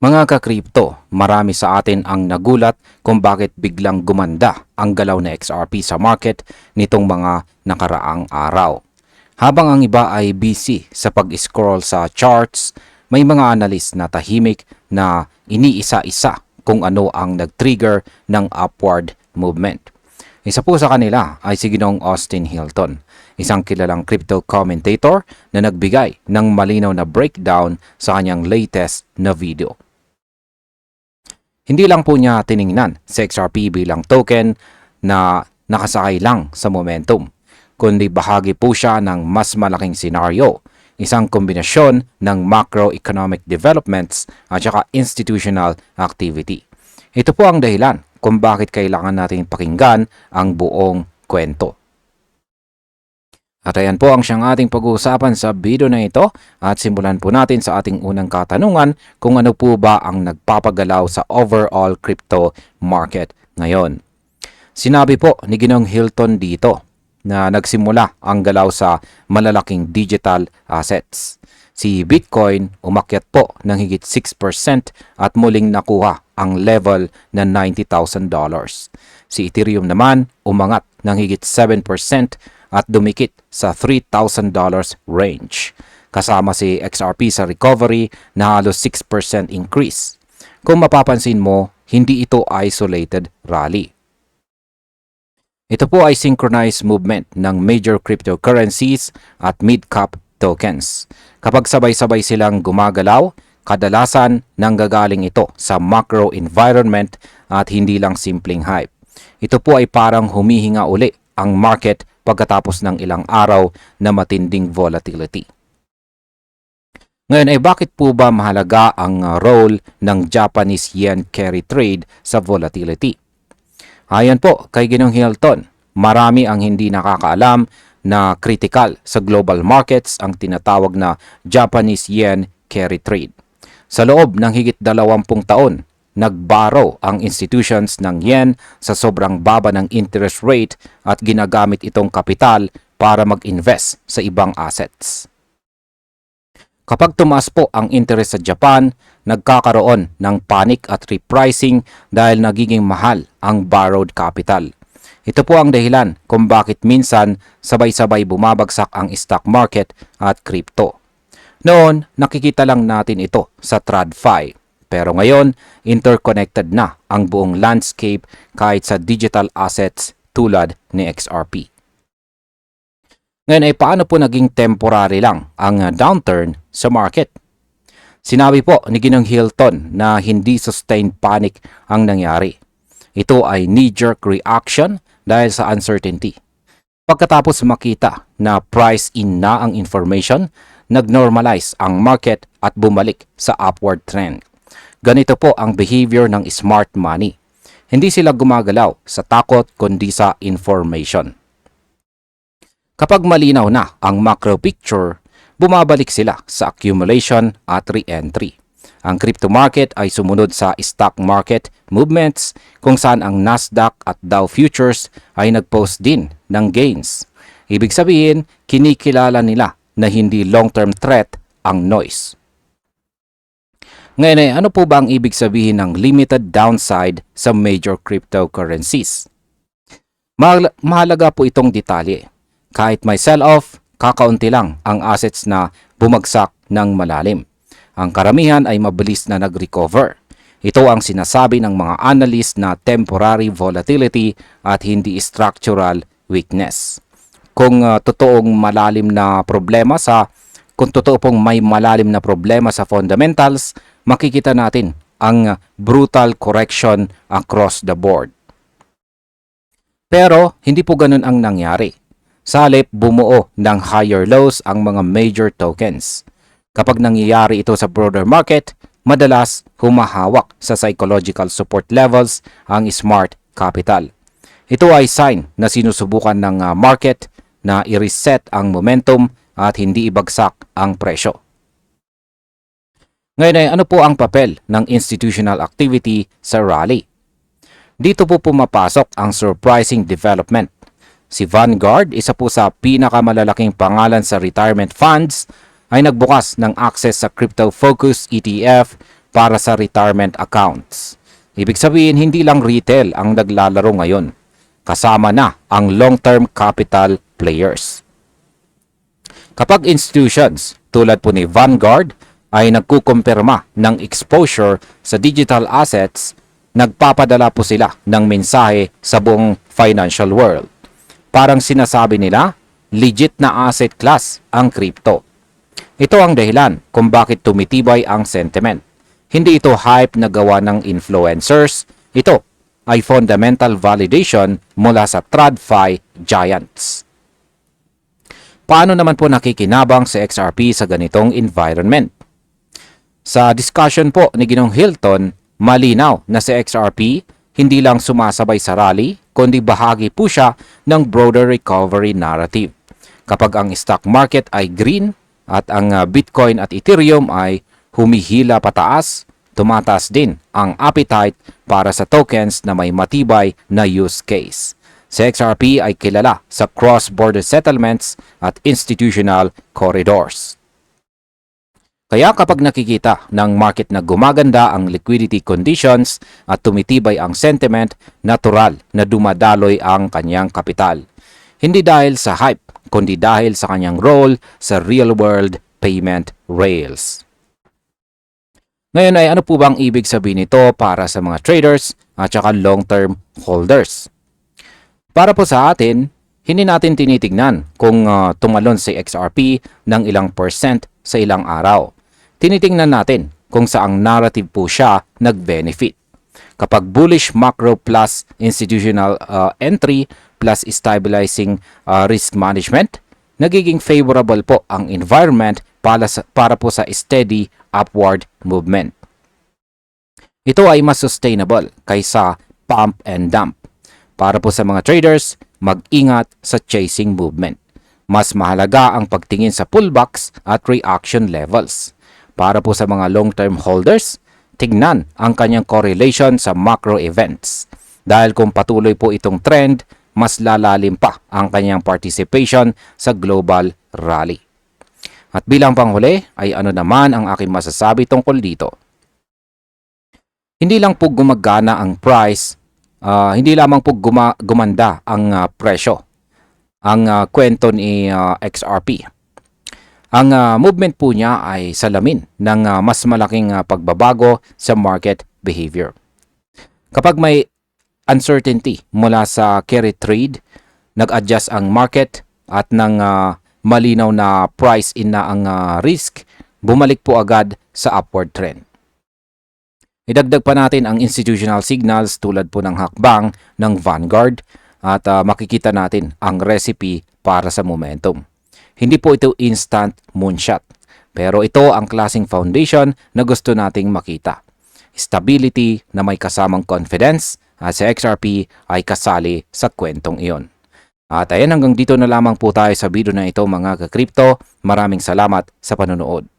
Mga ka-crypto, marami sa atin ang nagulat kung bakit biglang gumanda ang galaw na XRP sa market nitong mga nakaraang araw. Habang ang iba ay busy sa pag-scroll sa charts, may mga analyst na tahimik na iniisa-isa kung ano ang nag-trigger ng upward movement. Isa po sa kanila ay si Ginoong Austin Hilton, isang kilalang crypto commentator na nagbigay ng malinaw na breakdown sa kanyang latest na video. Hindi lang po niya tiningnan sa XRP bilang token na nakasakay lang sa momentum, kundi bahagi po siya ng mas malaking senaryo, isang kombinasyon ng macroeconomic developments at saka institutional activity. Ito po ang dahilan kung bakit kailangan natin pakinggan ang buong kwento. At ayan po ang siyang ating pag-uusapan sa video na ito at simulan po natin sa ating unang katanungan kung ano po ba ang nagpapagalaw sa overall crypto market ngayon. Sinabi po ni Ginoong Hilton dito na nagsimula ang galaw sa malalaking digital assets. Si Bitcoin umakyat po ng higit 6% at muling nakuha ang level na $90,000. Si Ethereum naman umangat ng higit 7% at dumikit sa $3,000 range. Kasama si XRP sa recovery na halos 6% increase. Kung mapapansin mo, hindi ito isolated rally. Ito po ay synchronized movement ng major cryptocurrencies at mid-cap tokens. Kapag sabay-sabay silang gumagalaw, kadalasan nanggagaling ito sa macro environment at hindi lang simpleng hype. Ito po ay parang humihinga uli ang market pagkatapos ng ilang araw na matinding volatility. Ngayon ay bakit po ba mahalaga ang role ng Japanese yen carry trade sa volatility? Ayon po kay Ginoong Hilton, marami ang hindi nakakaalam na critical sa global markets ang tinatawag na Japanese yen carry trade. Sa loob ng higit 20 taon, nagborrow ang institutions ng yen sa sobrang baba ng interest rate at ginagamit itong kapital para mag-invest sa ibang assets. Kapag tumaas po ang interest sa Japan, nagkakaroon ng panic at repricing dahil nagiging mahal ang borrowed capital. Ito po ang dahilan kung bakit minsan sabay-sabay bumabagsak ang stock market at crypto. Noon, nakikita lang natin ito sa TradFi. Pero ngayon, interconnected na ang buong landscape kahit sa digital assets tulad ni XRP. Ngayon ay paano po naging temporary lang ang downturn sa market? Sinabi po ni Ginoong Hilton na hindi sustained panic ang nangyari. Ito ay knee-jerk reaction dahil sa uncertainty. Pagkatapos makita na price in na ang information, nag-normalize ang market at bumalik sa upward trend. Ganito po ang behavior ng smart money. Hindi sila gumagalaw sa takot kundi sa information. Kapag malinaw na ang macro picture, bumabalik sila sa accumulation at re-entry. Ang crypto market ay sumunod sa stock market movements kung saan ang Nasdaq at Dow Futures ay nag-post din ng gains. Ibig sabihin, kinikilala nila na hindi long-term threat ang noise. Ngayon ay ano po ba ang ibig sabihin ng limited downside sa major cryptocurrencies? Mahalaga po itong detalye. Kahit may sell-off, kakaunti lang ang assets na bumagsak ng malalim. Ang karamihan ay mabilis na nag-recover. Ito ang sinasabi ng mga analyst na temporary volatility at hindi structural weakness. Kung totoo pong may malalim na problema sa fundamentals, makikita natin ang brutal correction across the board. Pero hindi po ganun ang nangyari. Sa halip, bumuo ng higher lows ang mga major tokens. Kapag nangyayari ito sa broader market, madalas humahawak sa psychological support levels ang smart capital. Ito ay sign na sinusubukan ng market na i-reset ang momentum at hindi ibagsak ang presyo. Ngayon ay ano po ang papel ng institutional activity sa rally? Dito po pumapasok ang surprising development. Si Vanguard, isa po sa pinakamalalaking pangalan sa retirement funds, ay nagbukas ng access sa crypto-focused ETF para sa retirement accounts. Ibig sabihin, hindi lang retail ang naglalaro ngayon. Kasama na ang long-term capital players. Kapag institutions tulad po ni Vanguard ay nagkukumpirma ng exposure sa digital assets, nagpapadala po sila ng mensahe sa buong financial world. Parang sinasabi nila, legit na asset class ang crypto. Ito ang dahilan kung bakit tumitibay ang sentiment. Hindi ito hype na gawa ng influencers. Ito ay fundamental validation mula sa TradFi giants. Paano naman po nakikinabang si XRP sa ganitong environment? Sa discussion po ni Ginong Hilton, malinaw na si XRP hindi lang sumasabay sa rally, kundi bahagi po siya ng broader recovery narrative. Kapag ang stock market ay green at ang Bitcoin at Ethereum ay humihila pataas, tumataas din ang appetite para sa tokens na may matibay na use case. Si XRP ay kilala sa cross-border settlements at institutional corridors. Kaya kapag nakikita ng market na gumaganda ang liquidity conditions at tumitibay ang sentiment, natural na dumadaloy ang kanyang kapital. Hindi dahil sa hype, kundi dahil sa kanyang role sa real-world payment rails. Ngayon ay ano po bang ibig sabihin nito para sa mga traders at saka long-term holders? Para po sa atin, hindi natin tinitignan kung tumalon si XRP ng ilang percent sa ilang araw. Tinitingnan natin kung saang narrative po siya nag-benefit. Kapag bullish macro plus institutional entry plus stabilizing risk management, nagiging favorable po ang environment para po sa steady upward movement. Ito ay mas sustainable kaysa pump and dump. Para po sa mga traders, mag-ingat sa chasing movement. Mas mahalaga ang pagtingin sa pullbacks at reaction levels. Para po sa mga long-term holders, tignan ang kanyang correlation sa macro events. Dahil kung patuloy po itong trend, mas lalalim pa ang kanyang participation sa global rally. At bilang panghuli ay ano naman ang aking masasabi tungkol dito. Hindi lang po gumagana ang price, hindi lamang po gumanda ang presyo, ang kwento ni XRP. Ang movement po niya ay salamin ng mas malaking pagbabago sa market behavior. Kapag may uncertainty mula sa carry trade, nag-adjust ang market at nang malinaw na price in na ang risk, bumalik po agad sa upward trend. Idagdag pa natin ang institutional signals tulad po ng hakbang ng Vanguard at makikita natin ang recipe para sa momentum. Hindi po ito instant moonshot, pero ito ang klaseng foundation na gusto nating makita. Stability na may kasamang confidence at si XRP ay kasali sa kwentong iyon. At ayan, hanggang dito na lamang po tayo sa video na ito mga ka-crypto. Maraming salamat sa panonood.